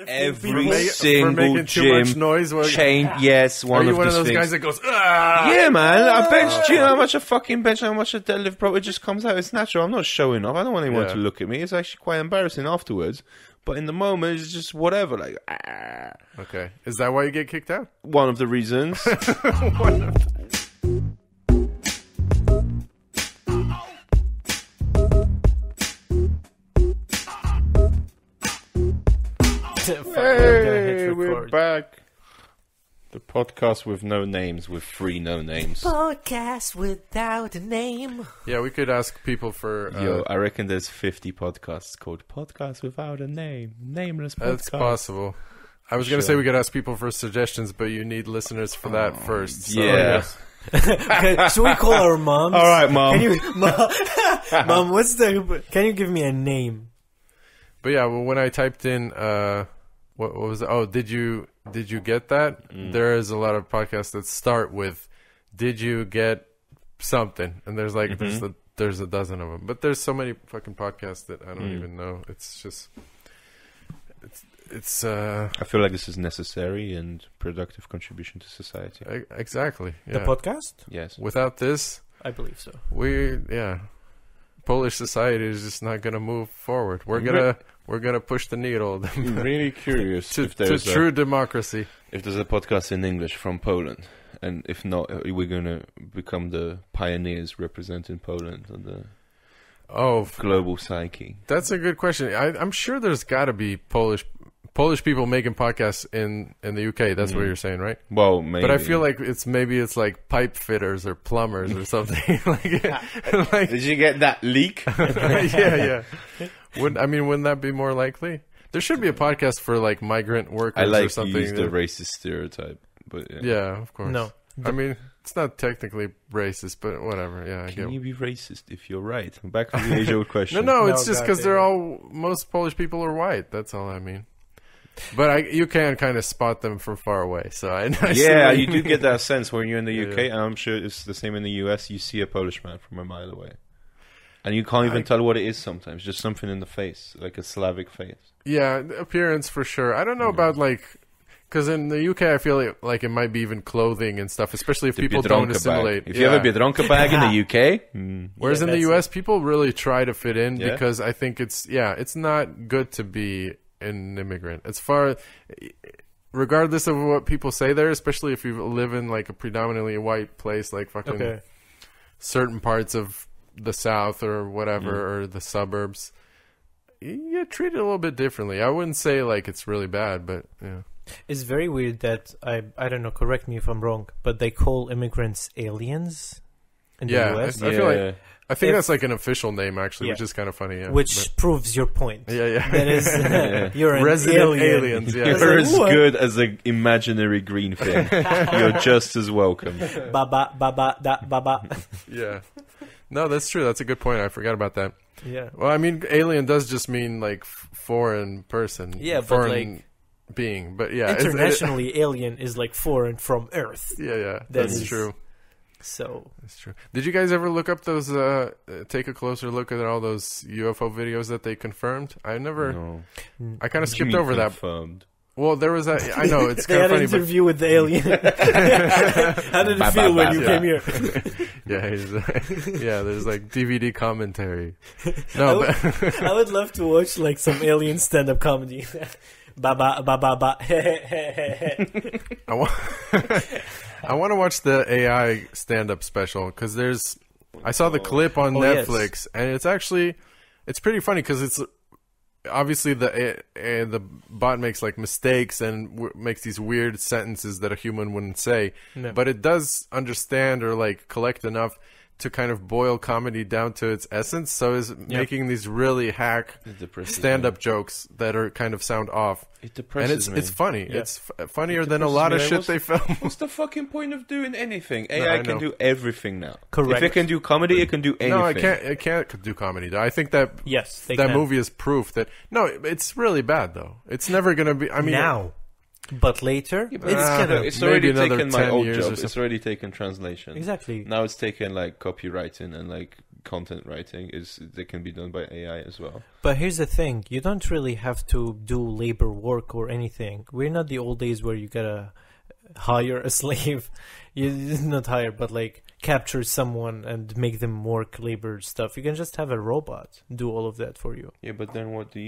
every single too much gym noise. chain. Yes, Are one you of one of the those things. guys that goes, ah! Yeah, man. I bench. Do you know how much I fucking bench? How much I deadlift, bro? It just comes out. It's natural. I'm not showing off. I don't want anyone to look at me. It's actually quite embarrassing afterwards. But in the moment, it's just whatever. Like, ah. Okay. Is that why you get kicked out? One of the reasons. Hey, we're back. The podcast with no names, with 3 no names. Podcast without a name. Yeah, we could ask people for... Yo, I reckon there's 50 podcasts called Podcast Without a Name. Nameless podcast. That's possible. I was going to say we could ask people for suggestions, but you need listeners for that first. So yeah. Okay, should we call our moms? All right, Mom. Can you, Mom, what's the... Can you give me a name? But yeah, well, when I typed in... what was it? Oh, did you get that? There is a lot of podcasts that start with, did you get something? And there's like, there's a dozen of them. But there's so many fucking podcasts that I don't even know. It's just... It's I feel like this is necessary and productive contribution to society. Exactly. Yeah. The podcast? Yes. Without this, I believe so. Polish society is just not going to move forward. We're gonna push the needle. I'm really curious to if there's true democracy. If there's a podcast in English from Poland, and if not, we're gonna become the pioneers representing Poland on the global psyche. That's a good question. I'm sure there's got to be Polish people making podcasts in the UK. That's what you're saying, right? Well, maybe. But I feel like it's like pipe fitters or plumbers or something. Did you get that leak? yeah. Wouldn't that be more likely? There should be a podcast for like migrant workers or something. I like to use the racist stereotype, but yeah, of course. No, I mean it's not technically racist, but whatever. Yeah, Can you be racist if you're right? Back to the age-old question. No, it's just because most Polish people are white. That's all I mean. But you can kind of spot them from far away. So I you do get that sense when you're in the UK, and I'm sure it's the same in the US. You see a Polish man from a mile away, and you can't even tell what it is sometimes. Just something in the face, like a Slavic face. Yeah, appearance for sure. I don't know about because in the UK I feel like it might be even clothing and stuff, especially if people don't assimilate. If you have a Biedronka bag in the UK, whereas in the US people really try to fit in because I think it's not good to be an immigrant. Regardless of what people say there, especially if you live in like a predominantly white place, like fucking certain parts of the South or whatever, or the suburbs, you get treated a little bit differently. I wouldn't say like it's really bad, but yeah. It's very weird that I don't know, correct me if I'm wrong, but they call immigrants aliens in the US. I feel like that's like an official name actually, which is kind of funny. Yeah, which proves your point. Yeah. That is, you're an resident alien. aliens. Yeah, you're as good as an imaginary green thing. You're just as welcome. Baba, baba. Yeah. No, that's true. That's a good point. I forgot about that. Yeah. Well, I mean, alien does just mean like foreign person. Yeah, foreign but like being. But yeah, internationally, alien is like foreign from Earth. Yeah. That's true. So that's true. Did you guys ever look up those? Take a closer look at all those UFO videos that they confirmed? I never. No. I kind of skipped over confirmed? That. Well, there was a. I know it's kind of funny. They had an interview with the alien. How did it feel when you came here? There's like DVD commentary. No, I would love to watch like some alien stand-up comedy. Ba. I want to watch the AI stand-up special because I saw the clip on Netflix and it's pretty funny because it's obviously the bot makes like mistakes and makes these weird sentences that a human wouldn't say, but it does understand or like collect enough to kind of boil comedy down to its essence. So is making these really hack stand-up jokes that are kind of sound off. It depresses me. It's funny. Yeah. It's funnier than a lot of shit they film. What's the fucking point of doing anything? AI can do everything now. Correct. If it can do comedy, it can do anything. No, it can't do comedy. I think that that movie is proof that it's really bad though. It's never gonna be. I mean now. But later, it's already taken my old job. It's already taken translation. Exactly. Now it's taken like copywriting and like content writing they can be done by AI as well. But here's the thing: you don't really have to do labor work or anything. We're not the old days where you gotta hire a slave. You not hire, but like capture someone and make them work labor stuff. You can just have a robot do all of that for you. Yeah, but then what do?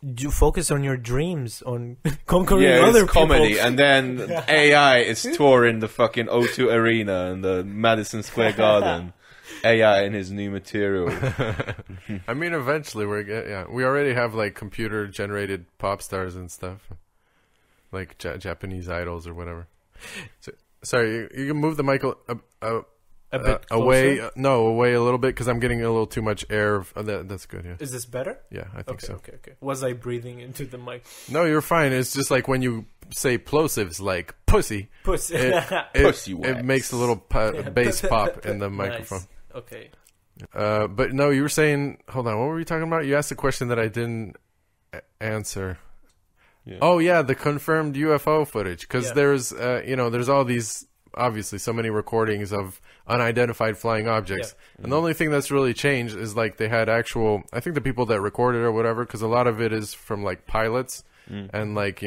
You focus on your dreams, on conquering Yeah, other it's comedy, people. and then AI is touring the fucking O2 Arena and the Madison Square Garden. AI and his new material. I mean, eventually we already have like computer generated pop stars and stuff, like Japanese idols or whatever. So, sorry, you can move the mic A bit away. closer? No, away a little bit because I'm getting a little too much air. That's good. Yeah. Is this better? Yeah, I think so. Okay. Was I breathing into the mic? No, you're fine. It's just like when you say plosives like pussy. Pussy. Pussy wax. It makes a little bass pop in the microphone. Nice. Okay. But no, you were saying. Hold on. What were we talking about? You asked a question that I didn't answer. Yeah. Oh yeah, the confirmed UFO footage. Because Yeah. there's all these, obviously, so many recordings of unidentified flying objects. Yeah. And the only thing that's really changed is like they had actual, I think the people that recorded or whatever, because a lot of it is from like pilots and like,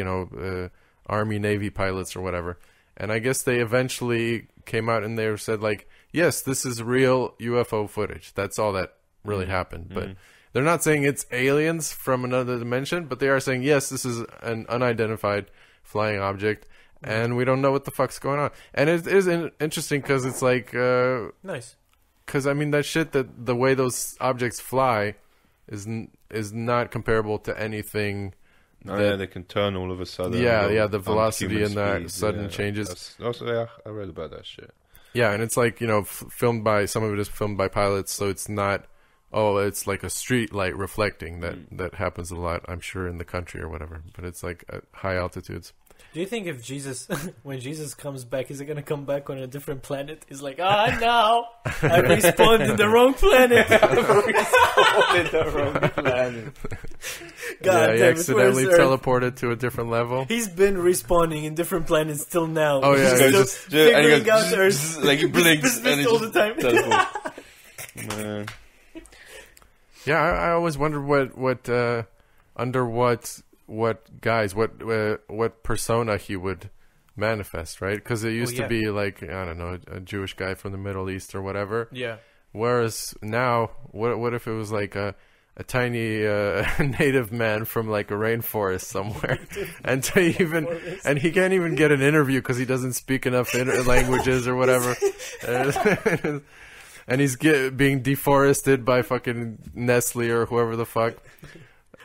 Army, Navy pilots or whatever. And I guess they eventually came out and they said like, yes, this is real UFO footage. That's all that really happened. But they're not saying it's aliens from another dimension, but they are saying, yes, this is an unidentified flying object. And we don't know what the fuck's going on. And it is interesting because it's like... Nice. Because, I mean, that shit, that the way those objects fly is not comparable to anything... they can turn all of a sudden. Yeah, the velocity and the speed, sudden changes. I read about that shit. Yeah, and it's like, filmed by... Some of it is filmed by pilots, so it's not... Oh, it's like a street light reflecting. That happens a lot, I'm sure, in the country or whatever. But it's like at high altitudes. Do you think if when Jesus comes back, is he gonna come back on a different planet? He's like, no, I respawned in the wrong planet. God He damn it, accidentally where's Earth? teleported to a different level. He's been respawning in different planets till now. Oh, yeah, He's still figuring out Earth. like he blinks and he all just the time. teleports. Man. Yeah, I always wondered what persona he would manifest, right? Because it used to be like, I don't know, a Jewish guy from the Middle East or whatever. Yeah. Whereas now, what if it was like a tiny native man from like a rainforest somewhere, and he can't even get an interview because he doesn't speak enough languages or whatever. And he's being deforested by fucking Nestle or whoever the fuck.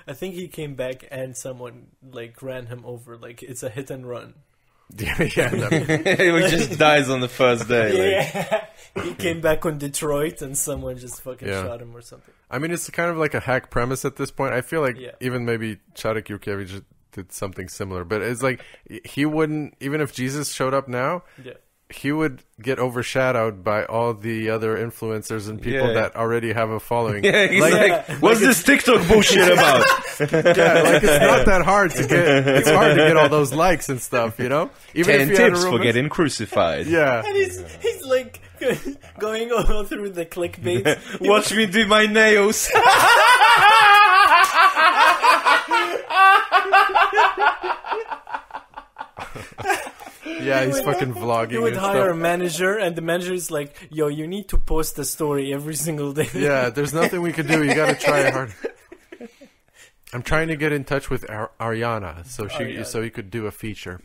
I think he came back and someone like ran him over. Like it's a hit and run. Yeah, He just dies on the first day. Yeah, he came back on Detroit and someone just fucking shot him or something. I mean, it's kind of like a hack premise at this point. I feel like even maybe Chadek Yurkevich did something similar, but it's like he wouldn't, even if Jesus showed up now. Yeah. He would get overshadowed by all the other influencers and people that already have a following. Yeah, he's like what's this TikTok bullshit about? It's not that hard to get. It's hard to get all those likes and stuff, Even 10 tips for getting crucified. Yeah, and he's like going all through the clickbait. Watch me do my nails. Yeah, he's fucking vlogging. He would and hire stuff. a manager, and the manager is like, "Yo, you need to post a story every single day." Yeah, there's nothing we could do. You got to try hard. I'm trying to get in touch with Ariana so he could do a feature.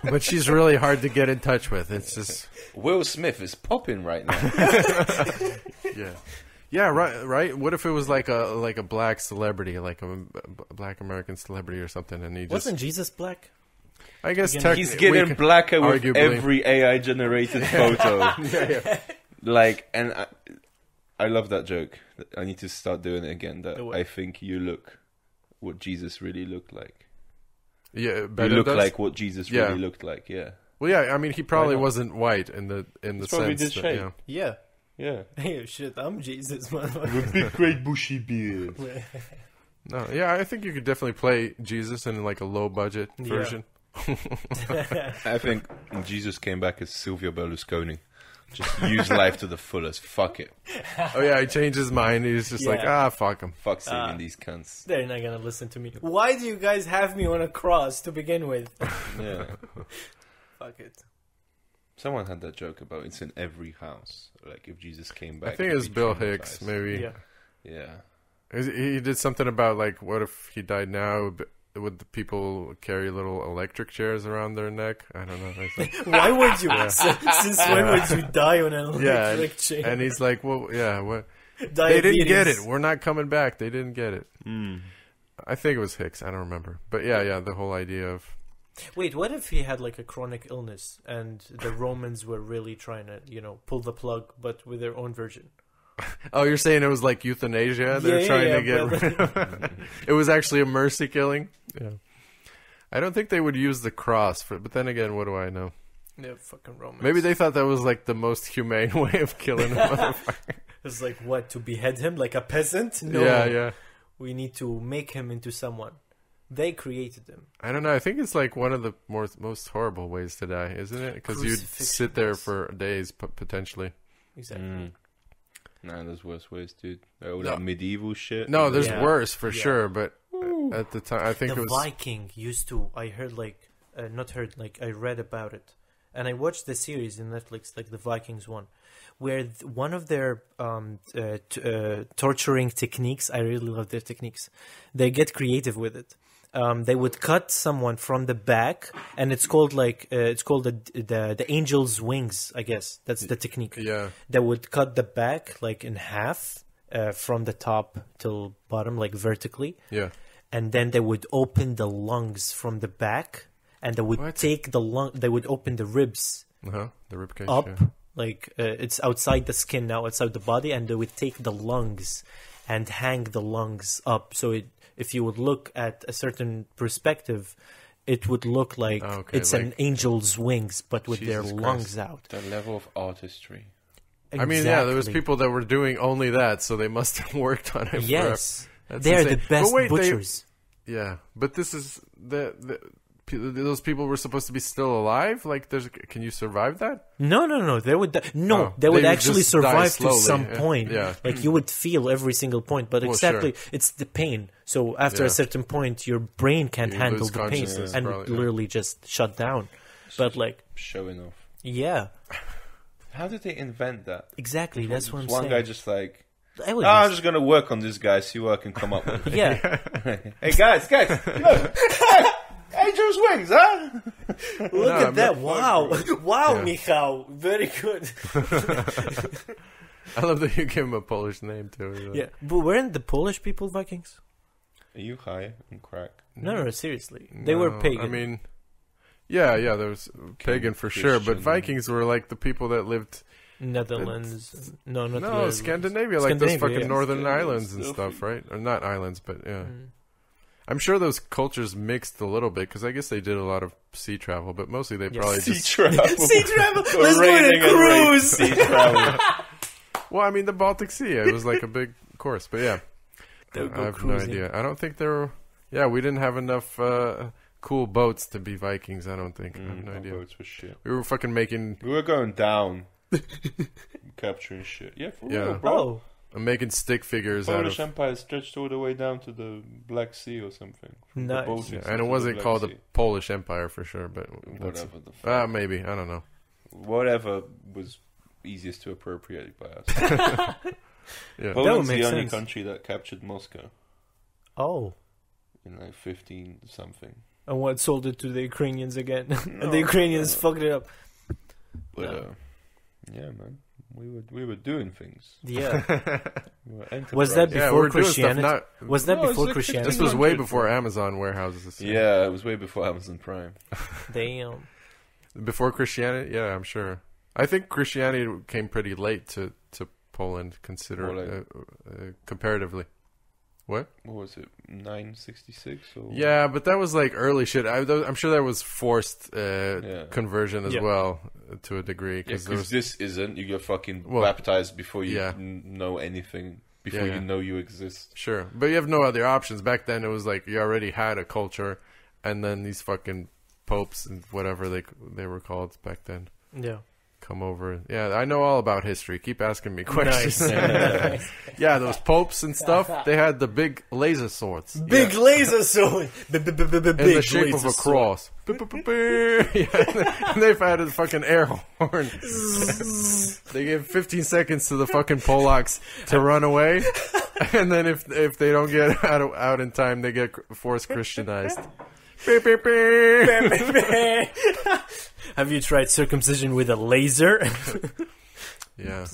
But she's really hard to get in touch with. It's just Will Smith is popping right now. Yeah, right. What if it was like a black celebrity, like a black American celebrity or something, and he just wasn't Jesus black? I guess he's getting blacker with arguably. every AI generated photo. Like, and I love that joke. I need to start doing it again. That I think you look what Jesus really looked like. Yeah, you look like what Jesus really looked like. Yeah. Well, yeah. I mean, he probably wasn't white in the probably sense did that, shape. Yeah. Yeah. Hey, shit! I'm Jesus, motherfucker. With a big, great, bushy beard. No, yeah, I think you could definitely play Jesus in like a low budget version. I think Jesus came back as Silvio Berlusconi. Just use life to the fullest. Fuck it. Oh yeah, he changed his mind. He's just like, fuck him. Fuck saving these cunts. They're not gonna listen to me. Why do you guys have me on a cross to begin with? Yeah. Fuck it. Someone had that joke about it's in every house. Like if Jesus came back. I think it was Bill Hicks, maybe. Yeah. He did something about like, what if he died now? Would the people carry little electric chairs around their neck? I don't know. Like, why would you? Since when would you die on an electric chair? And he's like, well, yeah, what? Diabetes. They didn't get it. We're not coming back. They didn't get it. I think it was Hicks. I don't remember. But yeah, the whole idea of... Wait, what if he had like a chronic illness and the Romans were really trying to, pull the plug, but with their own version? Oh, you're saying it was like euthanasia? They're trying to get rid of... It was actually a mercy killing? Yeah. I don't think they would use the cross for... But then again, what do I know? Yeah, fucking Romans. Maybe they thought that was like the most humane way of killing a motherfucker. It's like, what, to behead him like a peasant? No. Yeah. We need to make him into someone. They created him. I don't know. I think it's like one of the most horrible ways to die, isn't it? Because you'd sit there for days, potentially. Exactly. Nah, there's worse ways, dude. Oh, that medieval shit. No, there's worse for sure, but at the time, I think it was... The Viking used to... I heard I read about it. And I watched the series in Netflix, like the Vikings one, where one of their torturing techniques, I really love their techniques, they get creative with it. They would cut someone from the back, and it's called the angel's wings, I guess. That's the technique. Yeah. They would cut the back like in half, from the top till bottom, like vertically. Yeah. And then they would open the lungs from the back, and they would take the lung. They would open the ribs. The rib cage up, like it's outside the skin now, outside the body, and they would take the lungs and hang the lungs up. So if you would look at a certain perspective, it would look like it's like an angel's wings, but with their lungs out. The level of artistry. Exactly. I mean, yeah, there was people that were doing only that, so they must have worked on it. Yes, That's they're insane. the best butchers. But this is those people were supposed to be still alive. Like, can you survive that? No. They would they would actually survive to some point. Yeah. Like you would feel every single point, but it's the pain. So after a certain point, your brain can't handle the pain and literally just shut down. But like showing off. Yeah. How did they invent that? Exactly, that's what I'm saying. One guy just like, I'm just gonna work on this guy, see what I can come up with. Yeah. Hey guys, look. Angel's wings, huh? Look at that! Wow, Michał, very good. I love that you give him a Polish name too. Yeah, but weren't the Polish people Vikings? Are you high on crack? No, seriously, they were pagan. I mean, yeah, there was pagan for sure, but Vikings were like the people that lived. Netherlands, not Scandinavia, like those fucking northern islands and stuff, right? Or not islands, but yeah. I'm sure those cultures mixed a little bit because I guess they did a lot of sea travel, but mostly they probably sea travel. Sea travel. Let's go on a cruise. Sea travel. Well, I mean the Baltic Sea. It was like a big course, but yeah, I have no idea. I don't think there were. Yeah, we didn't have enough cool boats to be Vikings. I don't think. I have no idea. Boats were shit. We were fucking making. We were going down, capturing shit. Yeah, for real, bro. I'm making stick figures out of... Polish Empire stretched all the way down to the Black Sea or something. Nice. Yeah, and it wasn't called the Polish Empire for sure, but... Whatever the fuck. Maybe. I don't know. Whatever was easiest to appropriate by us. Yeah. Poland's the only country that captured Moscow. Oh. In like 15-something. And what sold it to the Ukrainians again? And the Ukrainians fucked it up. But, yeah, man. We were doing things. Yeah. Was that before Christianity? Was that before Christianity? This was way before Amazon warehouses. Yeah, it was way before Amazon Prime. Damn. Before Christianity? Yeah, I'm sure. I think Christianity came pretty late to Poland, comparatively. What was it? 966? Or? Yeah, but that was like early shit. I'm sure that was forced conversion as well to a degree. Because this isn't. You get fucking baptized before you know anything, before you know you exist. Sure, but you have no other options. Back then, it was like you already had a culture, and then these fucking popes and whatever they were called back then. Yeah. come over. Yeah, I know all about history. Keep asking me questions. Nice. Yeah, those popes and stuff, they had the big laser swords. Big laser sword. In the shape of a cross. Yeah, and they've had a fucking air horn. They give 15 seconds to the fucking Polacks to run away. And then if they don't get out in time, they get forced Christianized. Have you tried circumcision with a laser? Yeah.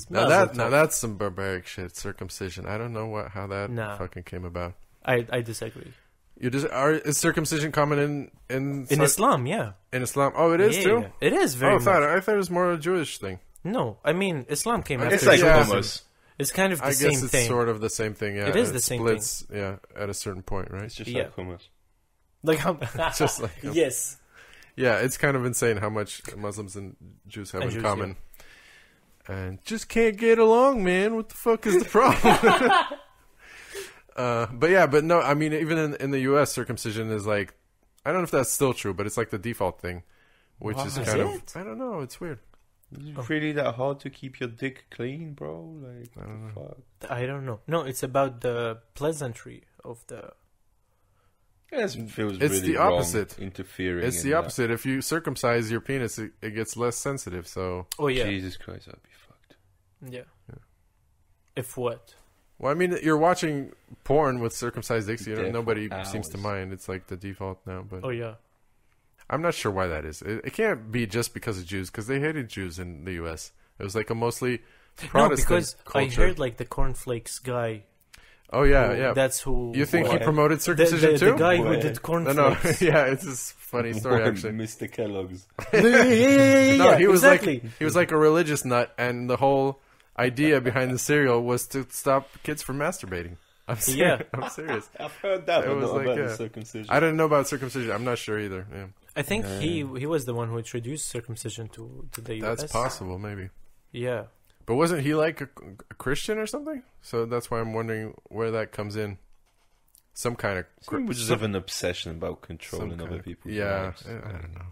Now that's some barbaric shit. Circumcision. I don't know how that fucking came about. I disagree. Is circumcision common in Islam? Yeah. In Islam? Oh, it is too. Yeah. It is very. I thought it was more a Jewish thing. No, I mean Islam came after. It's like hummus. It's kind of the same thing. I guess it's sort of the same thing. Yeah, it is the same thing. Yeah, at a certain point, right? It's just like hummus. Like how? Just like yes. Yeah, it's kind of insane how much Muslims and Jews have in common. Yeah. And just can't get along, man. What the fuck is the problem? But no, I mean, even in the U.S., circumcision is like, I don't know if that's still true, but it's like the default thing, which is kind of, I don't know, it's weird. Is it really that hard to keep your dick clean, bro? Like, I don't know. Fuck? I don't know. No, it's about the pleasantry of the... It feels it's really the opposite. Wrong, interfering. It's the opposite. If you circumcise your penis, it gets less sensitive. So. Oh yeah. Jesus Christ, I'd be fucked. Yeah. If what? Well, I mean, you're watching porn with circumcised dicks. Nobody seems to hours. mind. It's like the default now. But Oh yeah. I'm not sure why that is. It can't be just because of Jews, because they hated Jews in the U.S. It was like a mostly Protestant because culture. I heard like the cornflakes guy. Oh yeah. That's who. You think he promoted circumcision too? The guy who did cornflakes. No, yeah, it's a funny story actually. Mr. Kellogg's. No, he was exactly. he was like a religious nut, and the whole idea behind the cereal was to stop kids from masturbating. I'm serious. I'm serious. I've heard that. It was not like, about yeah. the circumcision. I didn't know about circumcision. I'm not sure either. Yeah. I think he was the one who introduced circumcision to the US. That's possible, maybe. Yeah. But wasn't he like a Christian or something? So that's why I'm wondering where that comes in. Some kind of... We just have an obsession about controlling other people's lives. I don't know.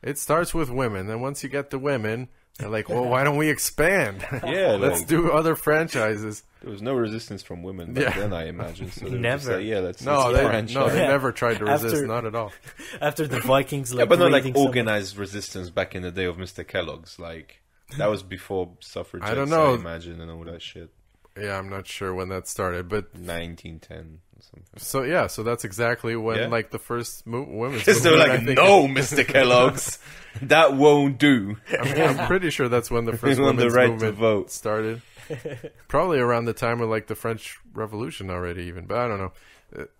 It starts with women. And once you get the women, they're like, well, why don't we expand? Yeah, let's do other franchises. There was no resistance from women back then, I imagine. So Never. Let's they never tried to resist. Not at all. After the Vikings, but not like organized resistance back in the day of Mr. Kellogg's. Like, that was before suffragettes, I don't know. I imagine, and all that shit. Yeah, I'm not sure when that started, but 1910 or something. So that's exactly when like the first women's movement. Because they're like, no, Mr. Kellogg's, that won't do. I'm pretty sure that's when the first women's movement started. Probably around the time of like the French Revolution already, even. But I don't know.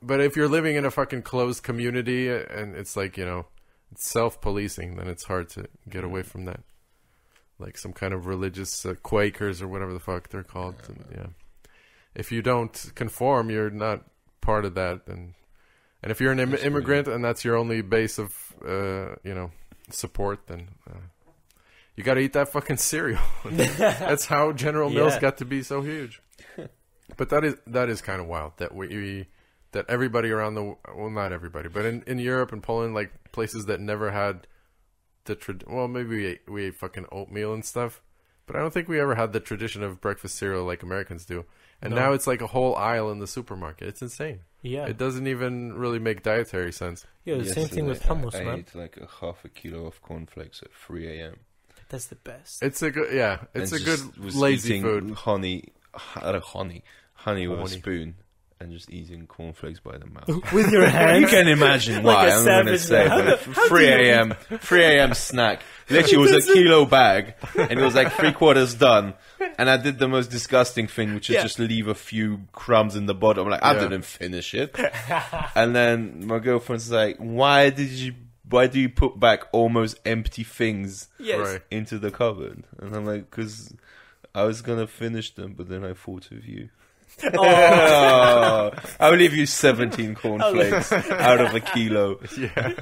But if you're living in a fucking closed community and it's like, it's self-policing, then it's hard to get away from that. Like some kind of religious Quakers or whatever the fuck they're called. Yeah. If you don't conform, you're not part of that. And if you're an immigrant and that's your only base of, support, then you got to eat that fucking cereal. That's how General Mills got to be so huge. But that is kind of wild that that everybody around not everybody, but in Europe and Poland, like places that never had maybe we ate fucking oatmeal and stuff, but I don't think we ever had the tradition of breakfast cereal like Americans do. And now it's like a whole aisle in the supermarket. It's insane. Yeah. It doesn't even really make dietary sense. Yeah, the same thing with hummus, man. I ate like a half a kilo of cornflakes at 3 a.m. That's the best. It's a good, it's a good lazy food. Honey with a spoon. And just eating cornflakes by the mouth. With your hands? You can imagine why, I'm going to say. But 3 a.m. snack. Literally, it was a kilo bag, and it was like 3/4 done. And I did the most disgusting thing, which is just leave a few crumbs in the bottom. I'm like, I didn't finish it. And then my girlfriend's like, why do you put back almost empty things into the cupboard? And I'm like, because I was going to finish them, but then I thought of you. Oh, I'll leave you 17 cornflakes out of a kilo. Yeah,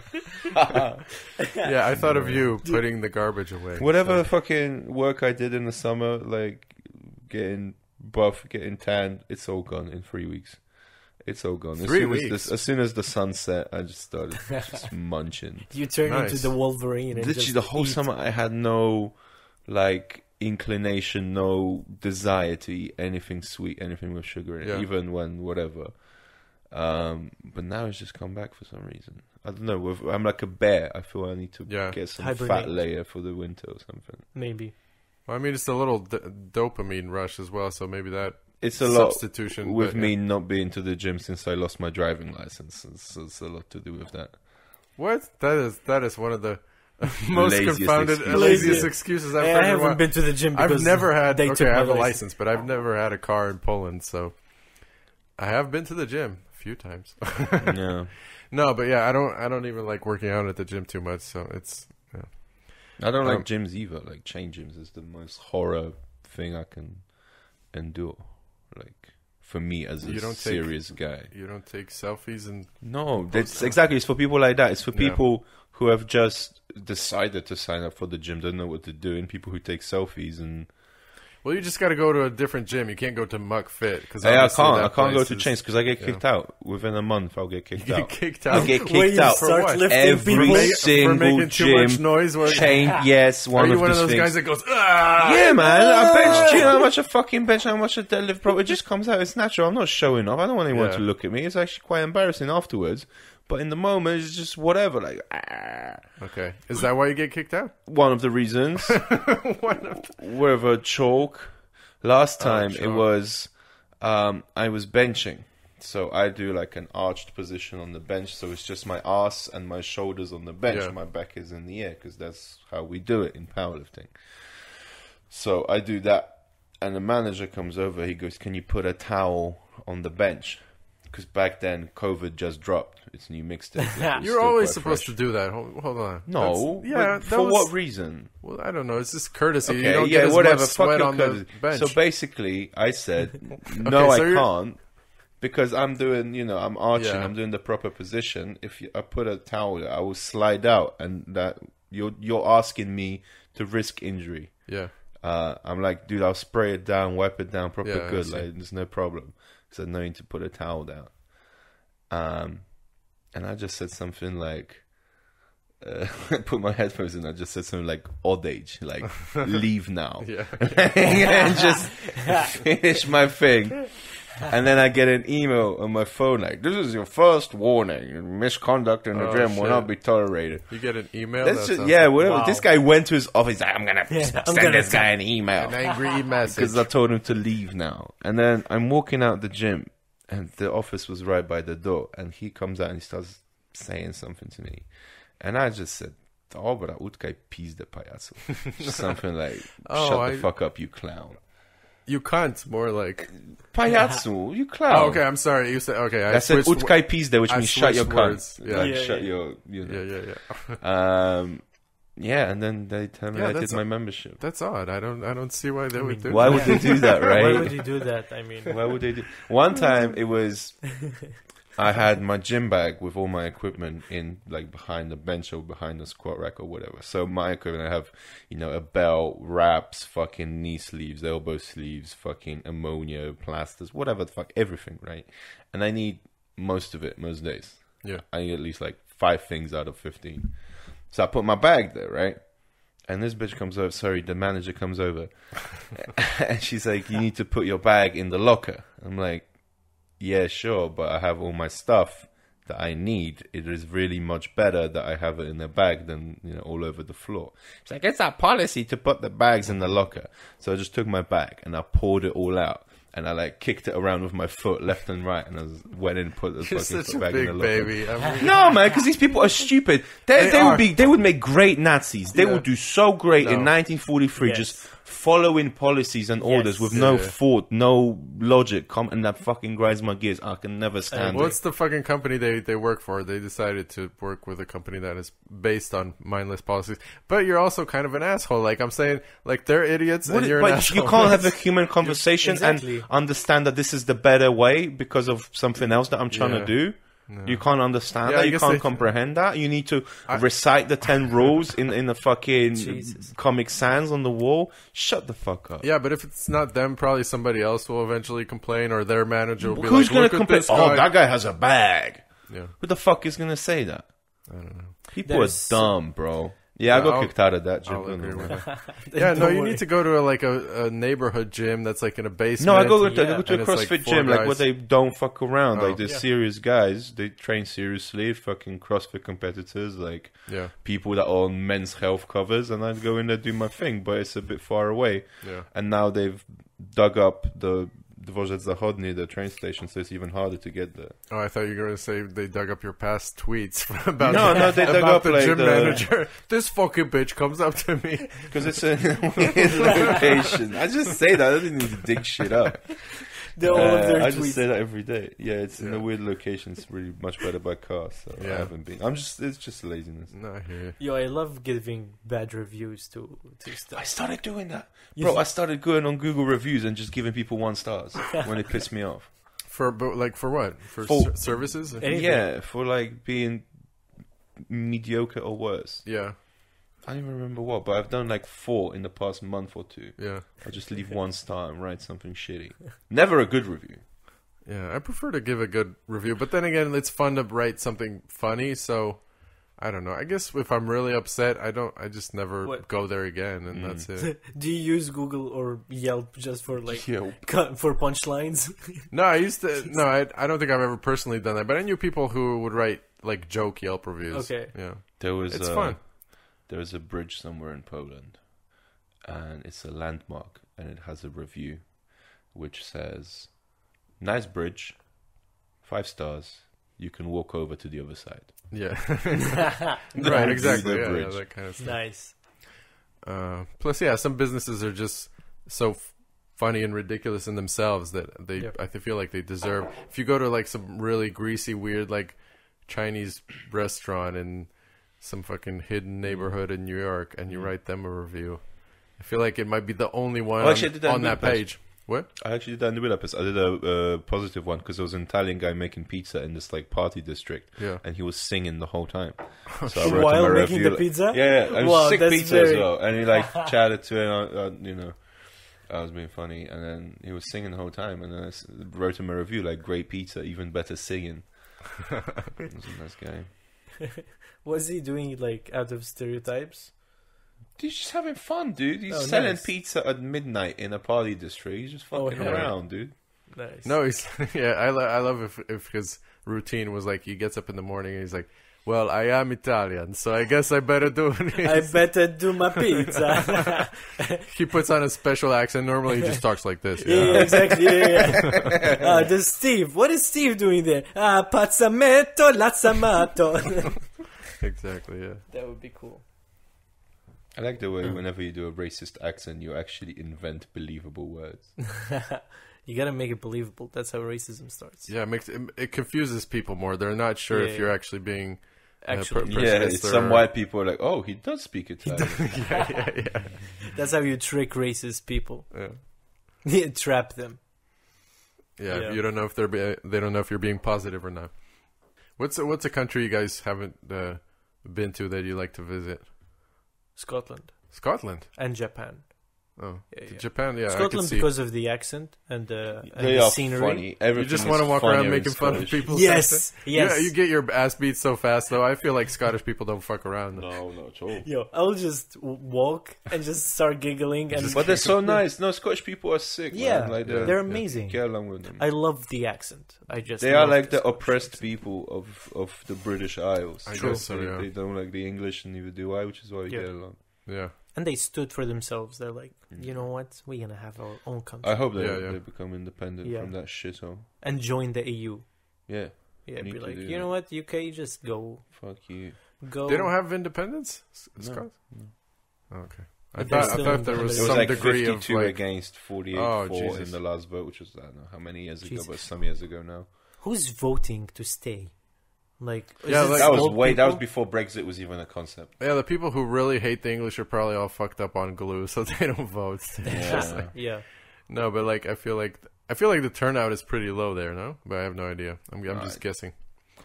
I thought of you putting the garbage away. Whatever fucking work I did in the summer, like getting buff, getting tan, it's all gone in 3 weeks. It's all gone. 3 weeks. As soon as the sun set, I just started just munching. You turn into the Wolverine. And literally, the whole summer, I had no inclination, no desire to eat anything sweet, anything with sugar in it, even when whatever. But now it's just come back for some reason. I don't know. I'm like a bear. I feel I need to get some fat layer for the winter or something. Maybe. Well, I mean, it's a little dopamine rush as well, so maybe that it's a substitution lot with me not being to the gym since I lost my driving license. It's a lot to do with that. What? That is one of the most laziest excuses I've heard. I haven't been to the gym because I've never had. I have a license, but I've never had a car in Poland, so I have been to the gym a few times. Yeah. No, but yeah, I don't even like working out at the gym too much, so it's. Yeah. I don't like gyms either. Like chain gyms is the most horror thing I can endure. Like for me as a serious guy, you don't take selfies and that's exactly. It's for people like that. It's for people who have just decided to sign up for the gym, don't know what to do, and people who take selfies and. Well, you just got to go to a different gym. You can't go to Muck Fit because I can't go to chains because I get kicked out within a month. I'll get kicked out. Get kicked out. I get kicked out for what? Every single gym. Too much noise. Chain, yes. Are you one of those guys that goes? Yeah, man. I bench. Do you know how much a fucking bench? How much a deadlift? Bro, it just comes out. It's natural. I'm not showing off. I don't want anyone to look at me. It's actually quite embarrassing afterwards. But in the moment, it's just whatever. Like, Okay. Is that why you get kicked out? One of the reasons. With a choke. Last time it was, I was benching. So I do like an arched position on the bench. So it's just my ass and my shoulders on the bench. Yeah. My back is in the air because that's how we do it in powerlifting. So I do that. And the manager comes over. He goes, "Can you put a towel on the bench?" Because back then, COVID just dropped its new mixtape. You're always supposed to do that. Hold on. No. For what reason? Well, I don't know. It's just courtesy. Okay, you don't get as whatever. much sweat on the bench. So basically, I said, no, I can't. Because I'm doing, I'm arching. I'm doing the proper position. If I put a towel there, I will slide out. And that you're asking me to risk injury. Yeah. I'm like, dude, I'll spray it down, wipe it down proper good. Like, there's no problem. So no need to put a towel down. And I just said something like, I put my headphones in. I just said something like odd age, like leave now. And just finish my thing. And then I get an email on my phone like, "This is your first warning. Misconduct in the gym will not be tolerated." You get an email? Whatever. Wow. This guy went to his office. Like, I'm going to send this guy an email. An angry message. Because I told him to leave now. And then I'm walking out the gym. And the office was right by the door. And he comes out and he starts saying something to me. And I just said, "Dobra, utkaj pizdę, pajacu." Something like, shut the fuck up, you clown. You cunt, more like pajacu, you clown. Oh, okay, I'm sorry. You said okay. I said utkaj pizdę, which means shut your cunt. Shut your. Yeah, and then they terminated my membership. That's odd. I don't see why they would do. Why would they do that, right? Why would you do that? I mean, why would they do? One time it was. I had my gym bag with all my equipment in, like, behind the bench or behind the squat rack or whatever. So my equipment, I have, a belt, wraps, fucking knee sleeves, elbow sleeves, fucking ammonia, plasters, whatever the fuck, everything, right? And I need most of it, most days. Yeah. I need at least, 5 things out of 15. So I put my bag there, right? And this bitch comes over, the manager comes over. And she's like, "You need to put your bag in the locker." I'm like, "Yeah, sure, but I have all my stuff that I need. It is really much better that I have it in a bag than, all over the floor." It's like, "It's our policy to put the bags in the locker." So I just took my bag and I poured it all out. And I kicked it around with my foot left and right, and I went in and put the fucking bag in the locker. Baby. No, man, because these people are stupid. They would make great Nazis. They would do so great in 1943, just following policies and orders with no thought, no logic. And that fucking grinds my gears. I can never stand it. What's the fucking company they work for? They decided to work with a company that is based on mindless policies. But you're also kind of an asshole. Like I'm saying, they're idiots and you're an asshole. You can't have a human conversation and understand that this is the better way because of something else that I'm trying to do. No. You can't understand Yeah, I that. You guess can't comprehend that. You need to recite the 10 rules in the fucking Comic Sans on the wall. Shut the fuck up. Yeah, but if it's not them, probably somebody else will eventually complain, or their manager will be Who's like, gonna "Look at complain? this guy." Oh, that guy has a bag. Yeah. Who the fuck is gonna say that? I don't know. People There's are dumb, bro. Yeah, I got kicked out of that gym. I'll agree with that. Don't No, you worry. need to go to a neighborhood gym that's like in a basement. No, I go to and a it's like CrossFit 4 gym, like guys. where they don't fuck around. Oh. Like, they're serious guys. They train seriously. Fucking CrossFit competitors, like people that are on men's health covers, and I'd go in there do my thing, but it's a bit far away. Yeah. And now they've dug up the Dvorzec Zachodny, the train station, so it's even harder to get there. Oh, I thought you were going to say they dug up your past tweets about No, they dug about up the like gym the manager. This fucking bitch comes up to me. because it's a weird location. I just say that. I didn't need to dig shit up. All of their I tweets. just say that every day. Yeah, it's in a weird location. It's really much better by car, so I haven't been. It's just laziness. No, I hear you. Yo, I love giving bad reviews to I stuff. started doing that, bro. I started going on Google reviews and just giving people 1 stars when it pissed me off. For what? For services? Anything. Yeah, for like being mediocre or worse. Yeah. I don't even remember what, but I've done like 4 in the past month or 2. Yeah. I just leave 1 star and write something shitty. Never a good review. Yeah, I prefer to give a good review, but then again, it's fun to write something funny, so I don't know. I guess if I'm really upset, I just never go there again, and that's it. Do you use Google or Yelp just for like Yelp. for punchlines? No, I used to. No, I don't think I've ever personally done that, but I knew people who would write like joke Yelp reviews. Okay. Yeah. It's fun. There is a bridge somewhere in Poland, and it's a landmark, and it has a review which says, "Nice bridge, 5 stars. You can walk over to the other side." Yeah. Right, exactly. The Yeah, bridge. that kind of stuff. Nice. Plus, yeah, some businesses are just so funny and ridiculous in themselves that I feel like they deserve. If you go to like some really greasy, weird, like Chinese restaurant in some fucking hidden neighborhood in New York, and you write them a review, I feel like it might be the only one Well, actually, I did that on in that Budapest. page. What? I actually did that in the Budapest. I did a positive one because there was an Italian guy making pizza in this like party district, and he was singing the whole time. So I wrote While him a making review, the pizza? Yeah, and Wow, sick that's pizza as very- well. And he like chatted to it, I was being funny, and then he was singing the whole time. And then I wrote him a review like, "Great pizza, even better singing." He was a nice guy. Was he doing it like out of stereotypes? He's just having fun, dude. He's Oh, selling nice. pizza at midnight in a party district. He's just fucking yeah. around, dude. Nice. No, he's I love if his routine was like he gets up in the morning and he's like, "Well, I am Italian, so I guess I better do this." I better do my pizza. He puts on a special accent. Normally, he just talks like this. Yeah, exactly. Yeah. There's Steve. What is Steve doing there? Pazzametto, lazzamato. Exactly. Yeah. That would be cool. I like the way whenever you do a racist accent, you actually invent believable words. You gotta make it believable. That's how racism starts. Yeah, it confuses people more. They're not sure if you're actually being Actually, Yeah, it's some white people are like, "Oh, he does speak Italian." yeah. That's how you trick racist people. Yeah. You trap them. Yeah, you don't know if they don't know if you're being positive or not. What's a country you guys haven't been to that you like to visit? Scotland Scotland. and Japan. Oh, Yeah. Japan. Yeah, I Scotland could see. because of the accent and They the are scenery. funny. You Everything just is want to walk funnier around in making fun of Scottish. people. Yes, yes. Yeah, you get your ass beat so fast though. I feel like Scottish people don't fuck around. No, not at all. Yo, I'll just walk and just start giggling and. But they're so nice. No, Scottish people are sick. Yeah, man. Like, they're amazing. Get along with them. I love the accent. They are love like the Scottish oppressed accent. people of the British Isles. I guess so, They- yeah. They don't like the English, and neither do I, which is why we Yeah. get along. Yeah. And they stood for themselves. They're like, you know what? We're gonna have our own country I hope they Yeah. they become independent Yeah. from that shithole. and join the EU. Yeah, Yeah, Need be to like, do you that. know what? UK, just go. fuck you. Go. They don't have independence. No. Scots. Oh, okay. I But they're thought still there was It was some like degree 52 of like. against 48 Oh, for Jesus. in the last vote, which was I don't know how many years ago, Jesus. but some years ago now. Who's voting to stay? Like, is Yeah, it like- That was old that was people? before Brexit was even a concept. Yeah, the people who really hate the English are probably all fucked up on glue, so they don't vote. Yeah. Yeah. No, but like I feel like the turnout is pretty low there. No, but I have no idea. I'm just Right. guessing.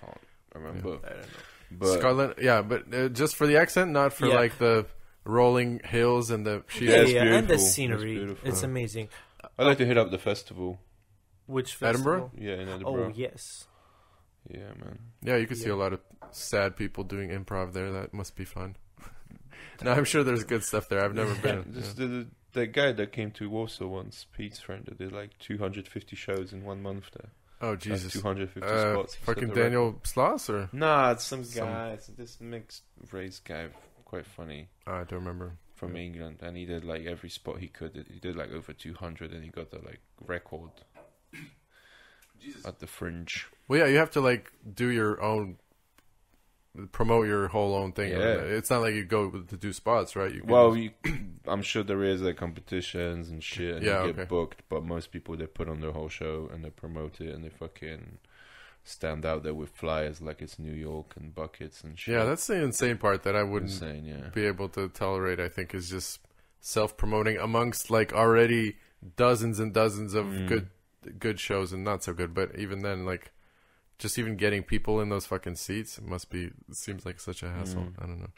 Can't remember. I don't know. But Scotland, yeah, but just for the accent, not for like the rolling hills and the sheep. Yeah, and the scenery. It's amazing. I'd like to hit up the festival. Which festival? Edinburgh? Yeah, in Edinburgh. Oh, yes. Yeah, man. Yeah, you can see a lot of sad people doing improv there. That must be fun. No, I'm sure there's good stuff there. I've never been. The guy that came to Warsaw once, Pete's friend, that did like 250 shows in 1 month there. Oh, Jesus. 250 spots. Fucking Daniel Sloss, or? Nah, it's some guy. It's this mixed race guy. Quite funny. I don't remember. From England. And he did like every spot he could. He did like over 200 and he got the like record at the Fringe. Well, yeah, you have to like do your own, promote your whole own thing. Yeah. It's not like you go to do spots, right? I'm sure there is like competitions and shit, and you get booked. But most people, they put on their whole show and they promote it and they fucking stand out there with flyers like it's New York and buckets and shit. Yeah, that's the insane part that I wouldn't be able to tolerate. I think is just self-promoting amongst like already dozens and dozens of good shows and not so good. But even then, like, just even getting people in those fucking seats it seems like such a hassle. I don't know.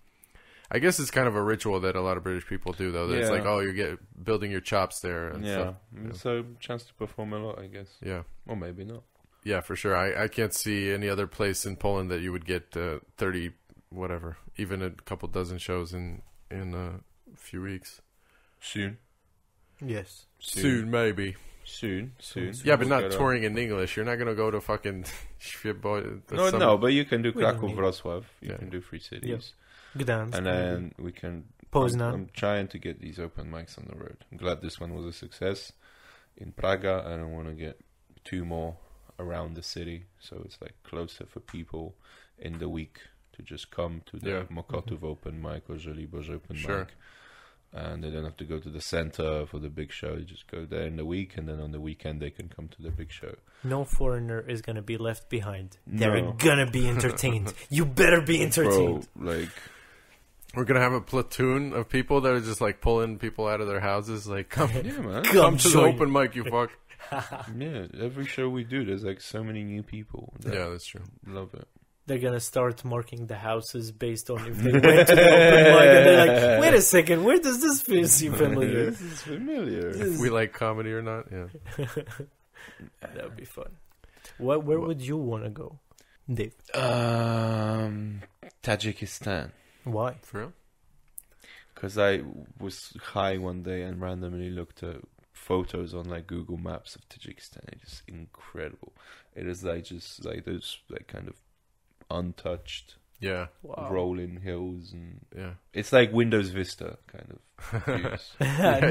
I guess it's kind of a ritual that a lot of British people do, though. It's like, oh, you building your chops there. And stuff. So chance to perform a lot, I guess. Yeah. Or maybe not. Yeah, for sure. I can't see any other place in Poland that you would get 30, whatever, even a couple dozen shows in a few weeks. Soon. Yes. Soon maybe. Soon. Yeah, but not touring in English. You're not going to go to fucking... No, but you can do Kraków, Wrocław. You can do 3 cities. Gdansk. And then we can... Poznan. I'm trying to get these open mics on the road. I'm glad this one was a success. In Praga, I don't want to get 2 more around the city. So it's like closer for people in the week to just come to the Mokotów open mic or Żoliborz open mic. And they don't have to go to the center for the big show. You just go there in the week, and then on the weekend they can come to the big show. No foreigner is going to be left behind. They're going to be entertained. You better be entertained. Bro, like... We're going to have a platoon of people that are just like pulling people out of their houses. Like, come to the open mic, you fuck. Yeah, every show we do, there's like so many new people. Yeah, that's true. Love it. They're going to start marking the houses based on if they went to the open mic. And they're like, wait a second, where does this seem familiar? This is familiar. If we like comedy or not, yeah. That would be fun. Where would you want to go, Dave? Tajikistan. Why? For real? Because I was high one day and randomly looked at photos on like Google Maps of Tajikistan. It's just incredible. It is like just like those like kind of untouched rolling hills, and it's like Windows Vista kind of views.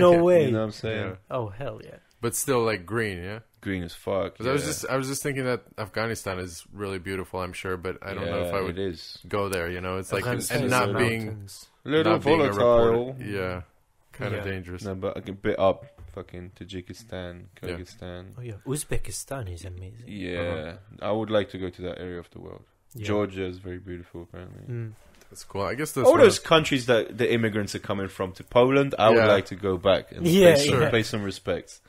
No way. You know what I'm saying? Yeah. Oh hell yeah. But still like green, green as fuck. I was just thinking that Afghanistan is really beautiful, I'm sure, but I don't know if I would go there, you know. It's like and not being little volatile. Yeah. Kind of dangerous. No, but a bit up fucking Tajikistan, Kyrgyzstan. Oh yeah. Uzbekistan is amazing. Yeah. I would like to go to that area of the world. Georgia is very beautiful, apparently. That's cool. I guess all those countries that the immigrants are coming from to Poland, I would like to go back and pay some respects.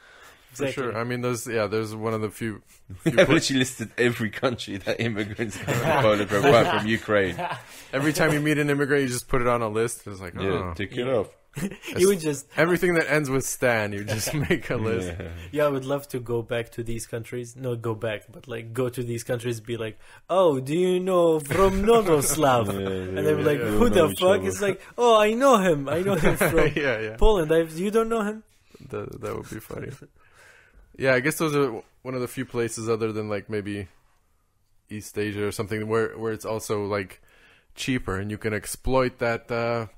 For sure. I mean, there's one of the few I've literally listed every country that immigrants come from Poland from Ukraine. Every time you meet an immigrant, you just put it on a list. It's like, tick it off. You would just everything that ends with Stan, you just make a list. Yeah, I would love to go back to these countries. Not go back, but like go to these countries. Be like, oh, do you know from Novoslav? And they're like, who the fuck? It's like, oh, I know him. I know him from Poland. You don't know him? That would be funny. Yeah, I guess those are one of the few places other than like maybe East Asia or something where it's also like cheaper and you can exploit that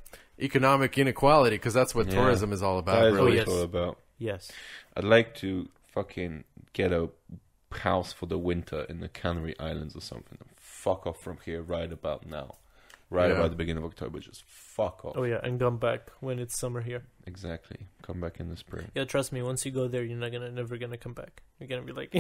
economic inequality, because that's what tourism is all about. That is what it's all about. Yes. I'd like to fucking get a house for the winter in the Canary Islands or something. Fuck off from here right about now. Right about the beginning of October. Just fuck off. Oh yeah, and come back when it's summer here. Exactly. Come back in the spring. Yeah, trust me, once you go there, you're never gonna come back. You're gonna be like,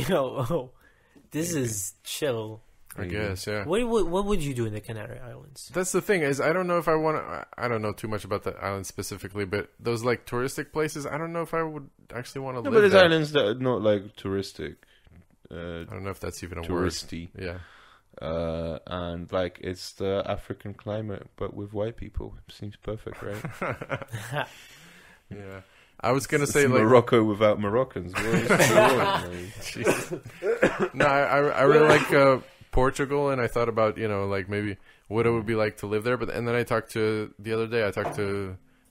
this is chill. I guess, yeah. What would you do in the Canary Islands? That's the thing, is I don't know if I want to... I don't know too much about the island specifically, but those like touristic places, I don't know if I would actually want to live there. But there's islands that are not like touristic. I don't know if that's even a touristy. word. Yeah. and like it's the African climate, but with white people. It seems perfect, right? Yeah. I was gonna say like Morocco without Moroccans. No, I really like Portugal, and I thought about like maybe what it would be like to live there. But and then I talked to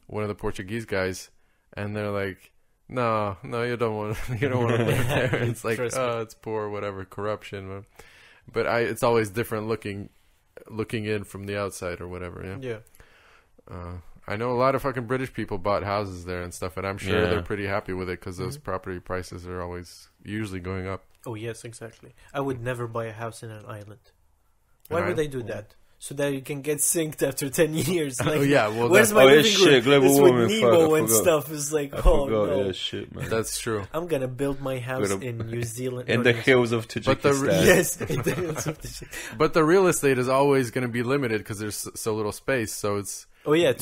one of the Portuguese guys, and they're like, no, you don't want to live there. It's like it's poor, whatever, corruption. But it's always different looking in from the outside or whatever. Yeah. I know a lot of fucking British people bought houses there and stuff, and I'm sure they're pretty happy with it because those property prices are usually going up. Oh, yes, exactly. I would never buy a house in an island. Why would they do that? So that you can get synced after 10 years. Like, well, where's my living room? Shit, global it's warming, with Nemo and stuff. It's like, no. Yeah, shit, man. That's true. I'm going to build my house in New Zealand. In the hills of Tajikistan. Yes, in the hills of Tajikistan. But the real estate is always going to be limited because there's so little space, so it's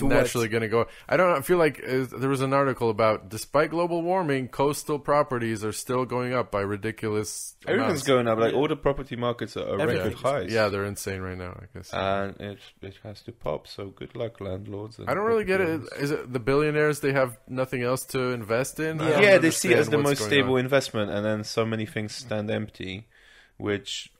naturally going to go. I feel like there was an article about, despite global warming, coastal properties are still going up by ridiculous Everything's amounts. going up. Like all the property markets are record highs. Yeah, they're insane right now, I guess. And it has to pop. So good luck, landlords. I don't really get it. Is it the billionaires? They have nothing else to invest in. Yeah, they see it as the most stable investment, and then so many things stand empty, which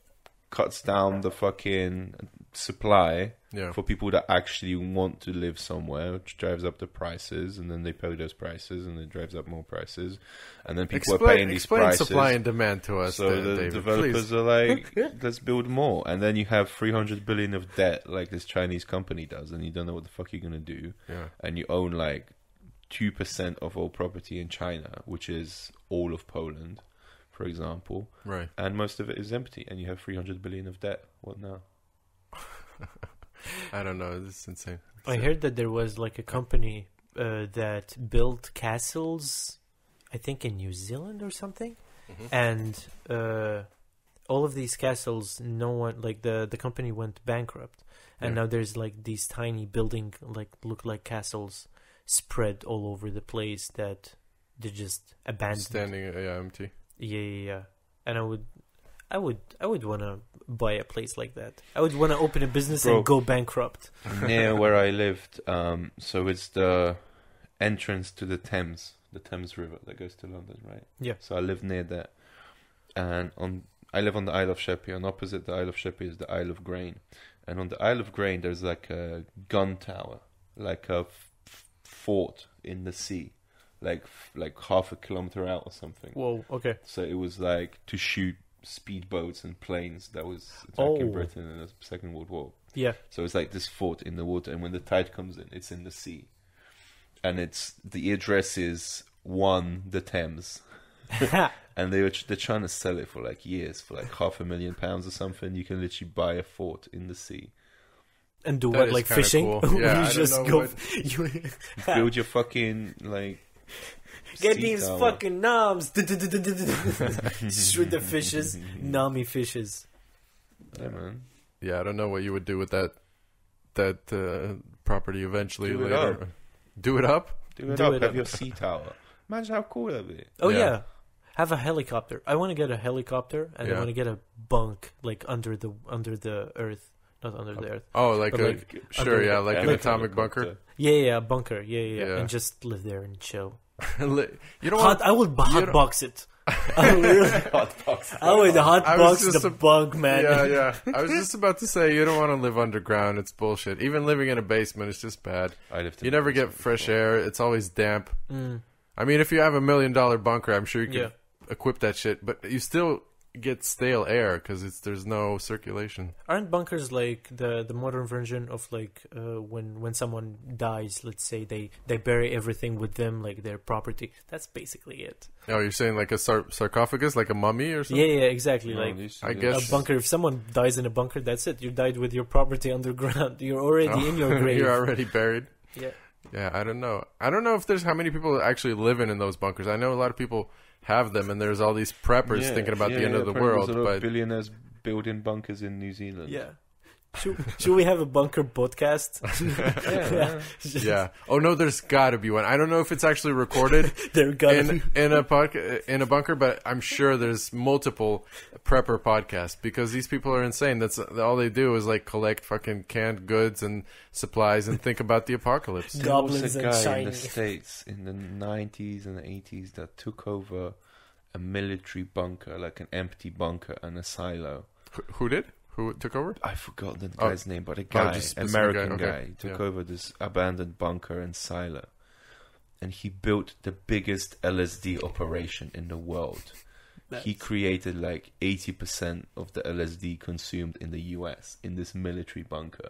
cuts down the fucking supply for people that actually want to live somewhere, which drives up the prices, and then they pay those prices, and it drives up more prices, and then people are paying these prices. Supply and demand to us. So the David, developers are like, let's build more, and then you have 300 billion of debt, like this Chinese company does, and you don't know what the fuck you're gonna do, and you own like 2% of all property in China, which is all of Poland, for example, right? And most of it is empty, and you have 300 billion of debt. What now? I don't know. This is insane. I heard that there was like a company that built castles, I think in New Zealand or something, and all of these castles, no one like the company went bankrupt, and now there's like these tiny building look like castles spread all over the place that they're just abandoned, standing empty. Yeah. And I would want to buy a place like that. I would want to open a business and go bankrupt. Near where I lived, so it's the entrance to the Thames River that goes to London, right? Yeah. So I live near that, and I live on the Isle of Sheppey. And opposite the Isle of Sheppey is the Isle of Grain, and on the Isle of Grain there's like a gun tower, like a fort in the sea. Like half a kilometer out or something. Whoa, okay. So it was like to shoot speedboats and planes that was attacking Britain in the Second World War. Yeah. So it's like this fort in the water, and when the tide comes in, it's in the sea. And the address is 1 the Thames. And they're trying to sell it for like years, for like £500,000 or something. You can literally buy a fort in the sea. And do what, like fishing? Cool. Yeah, you just go... build your fucking, like... Get these fucking noms. Shoot the fishes. Nami fishes. Yeah, man. Yeah, I don't know what you would do with that property eventually. Do it later. up. Do it up? Do it up. Have your sea tower. Imagine how cool that would be. Oh, yeah. Have a helicopter. I want to get a helicopter, and I want to get a bunk, like, under the earth. Not under the earth. Oh, like an atomic bunker? Yeah, a bunker. Yeah. And just live there and chill. You know what? I would hotbox it. I would hotbox the bunk, man. Yeah. I was just about to say, you don't want to live underground. It's bullshit. Even living in a basement is just bad. You never get fresh air. It's always damp. I mean, if you have $1 million bunker, I'm sure you can equip that shit, but you still get stale air because there's no circulation. Aren't bunkers like the modern version of like when someone dies, let's say they bury everything with them, like their property? That's basically it. Oh, you're saying like a sarcophagus, like a mummy or something? Yeah, exactly. No, like I guess a bunker. If someone dies in a bunker, that's it. You died with your property underground. You're already in your grave. You're already buried. Yeah, I don't know. I don't know if there's how many people actually living in those bunkers. I know a lot of people have them, and there's all these preppers thinking about the end of the world. There's a lot but of billionaires building bunkers in New Zealand. Yeah. Should we have a bunker podcast? Yeah. Oh no, there's got to be one. I don't know if it's actually recorded in a bunker, but I'm sure there's multiple prepper podcasts because these people are insane. That's all they do is like collect fucking canned goods and supplies and think about the apocalypse. Goblins there was a and guy in shiny. the States in the 90s and the 80s that took over a military bunker, like an empty bunker and a silo. Who did? Who took over? I forgot the guy's name, but a guy, just American guy. guy, Okay. took over this abandoned bunker and silo, and he built the biggest LSD operation in the world. He created like 80% of the LSD consumed in the US in this military bunker,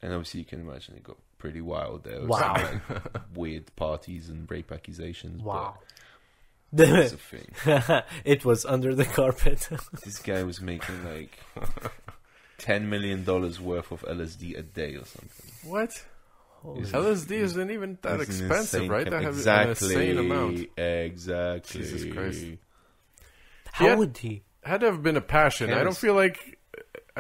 and obviously you can imagine it got pretty wild there. Wow. Some, like, weird parties and rape accusations. Wow. But that's a thing. It was under the carpet. This guy was making like $10 million worth of LSD a day or something. What? Holy LSD isn't even that It's an expensive, insane right? That has exactly, an insane amount. Exactly. Jesus Christ. How would he? Had to have been a passion. Yes. I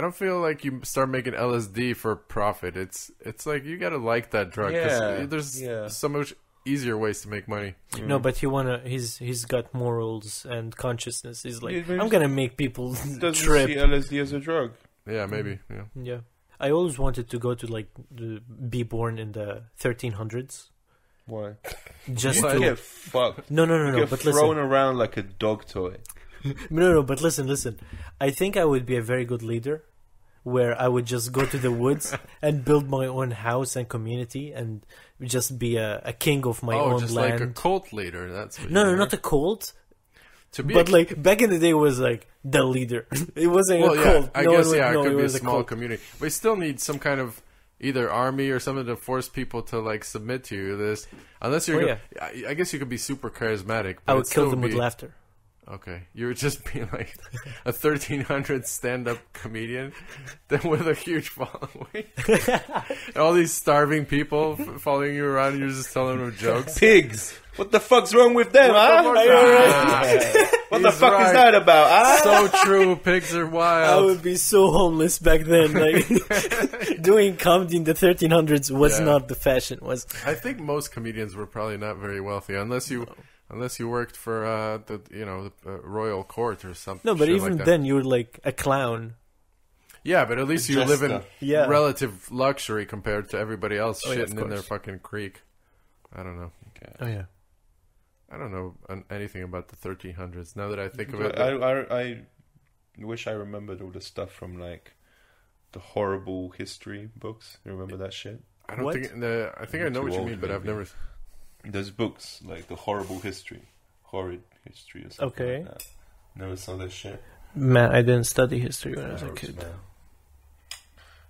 don't feel like you start making LSD for profit. It's like you gotta like that drug. 'Cause there's so much easier ways to make money. No, but he's got morals and consciousness. He's like, Yeah, I'm gonna make people Doesn't trip. see LSD as a drug. Yeah, maybe. Yeah. Yeah. I always wanted to go to be born in the 1300s. Why? Just You to get fucked. No. Get But thrown listen. around like a dog toy. No. But listen. I think I would be a very good leader, where I would just go to the woods and build my own house and community, and just be a king of my own just land. like a cult leader. That's what No, you not a cult. To be But like back in the day, it was like the leader. It wasn't well, a yeah, cult. I No guess one would know it could be a was small cult. community. But you still need some kind of either army or something to force people to like submit to you. This unless you're, I guess you could be super charismatic. But I would it'd kill still them with be- laughter. Okay, you would just be like a 1300 stand-up comedian, then with a huge following. All these starving people following you around, and you're just telling them jokes. Pigs! What the fuck's wrong with them, huh? What the He's fuck is right. that about, huh? So true, pigs are I wild. would be so homeless back then. Like doing comedy in the 1300s was Yeah. not the fashion. Was I think most comedians were probably not very wealthy, unless you worked for the royal court or something. no, but shit even like that. then, you were like a clown. Yeah, but at least you live in Yeah. relative luxury compared to everybody else Oh, yeah, of shitting in their course. fucking creek. I don't know. Oh yeah. I don't know anything about the 1300s. Now that I think of it, I wish I remembered all the stuff from like the horrible history books. You remember that shit? I don't What? think. I think I You're know too what you old, mean, but I've maybe. never. There's books like the horrible history, horrid history or something Okay. like that. Never saw that shit. Man, I didn't study history when I was a Horrors, kid. man.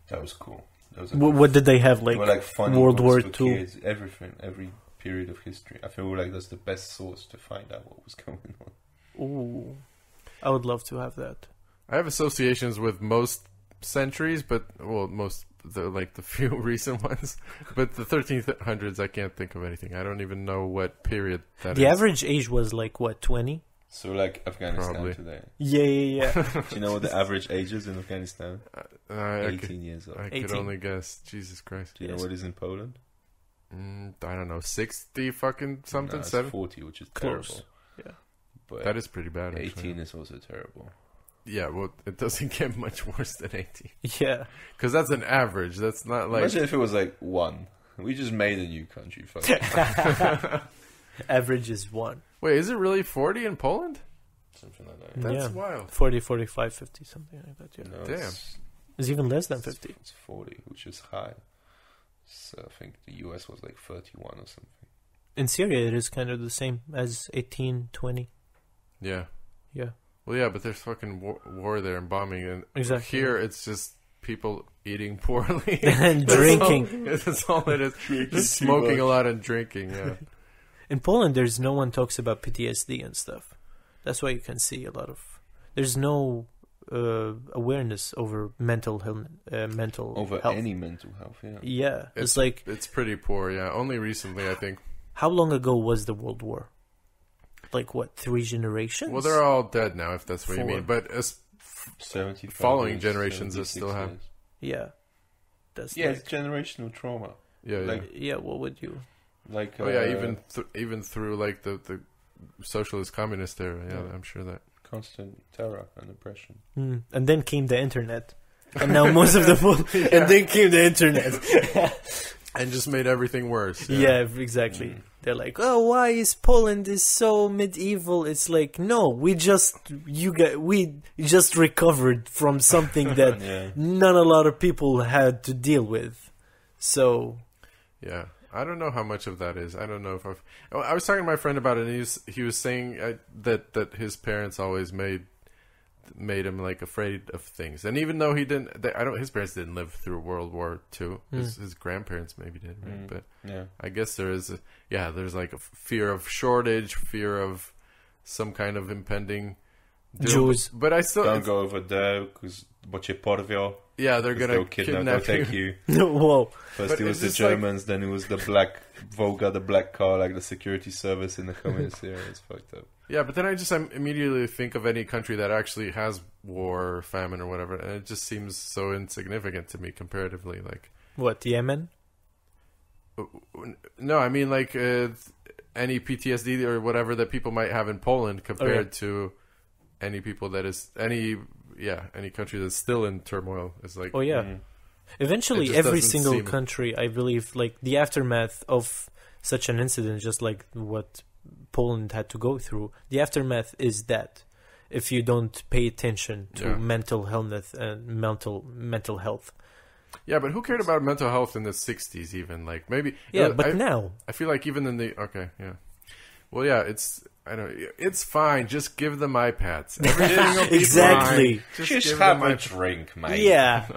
That was cool. That was What did they have They were like funny World books War for II? kids, everything, every period of history. I feel like that's the best source to find out what was going on. Ooh, I would love to have that. I have associations with most centuries, but the few recent ones. But the 1300s, I can't think of anything. I don't even know what period that The is. average age was like what, 20? So like Afghanistan Probably. today. Yeah. Do you know what the average age is in Afghanistan? I 18 years old. could 18. only guess. Jesus Christ. Do you know Yes. what is in Poland? I don't know, 60 fucking something, No, it's 7? 40, which is Close. terrible. Yeah. But That is pretty bad, 18 actually. is also terrible. Yeah, well, it doesn't get much worse than 18. Yeah. Because that's an average. That's not like... Imagine if it was like 1. We just made a new country. Fuck it. Average is 1. Wait, is it really 40 in Poland? Something like that. That's Yeah. wild. 40, 45, 50, something like that, yeah. No, Damn. It's even less than 50. It's 40, which is high. So I think the US was like 31 or something. In Syria, it is kind of the same as 18, 20. Yeah. Yeah. Well, yeah, but there's fucking war there and bombing. And Exactly. here, it's just people eating poorly. And drinking. That's all it is. Drinking Just too smoking much. a lot and drinking, yeah. In Poland, there's no one talks about PTSD and stuff. That's why you can see a lot of... There's no awareness over mental health. Over health. any mental health, yeah. Yeah. It's like... It's pretty poor, yeah. Only recently, I think. How long ago was the World War? Like, what, 3 generations? Well, they're all dead now, if that's what you 4. mean. But as 75 following years, generations 76 that still have- years. Yeah. That's it's generational trauma. Yeah, what would you... Like even through like the socialist communist era, I'm sure that constant terror and oppression. And then came the internet, and now most of the and then came the internet, and just made everything worse. Yeah, exactly. They're like, oh, why is Poland is so medieval? It's like, no, we just recovered from something that not a lot of people had to deal with. So, yeah. I don't know how much of that is. I don't know if I was talking to my friend about it, and he was saying that his parents always made him like afraid of things, and even though he didn't, his parents didn't live through World War II. His grandparents maybe did, right? But I guess there's like a fear of shortage, fear of some kind of impending Jews. But I still don't go over there because porvio. Yeah, they're gonna kidnap you. Take you. Whoa! First it was the Germans, then it was the black Volga, the black car, like the security service in the communist era. It's fucked up. Yeah, but then I immediately think of any country that actually has war or famine or whatever, and it just seems so insignificant to me comparatively. Like what, Yemen? No, I mean like any PTSD or whatever that people might have in Poland compared to any people that is any country that's still in turmoil is like. Oh yeah. Eventually, every single country, I believe, like the aftermath of such an incident, just like what Poland had to go through, the aftermath is that if you don't pay attention to mental health and mental health. Yeah, but who cared about mental health in the 60s even? Like maybe. Yeah, but now. I feel like even in the well, yeah, it's fine. Just give them iPads. Everything will be exactly. Fine. Just have a drink, mate. Yeah.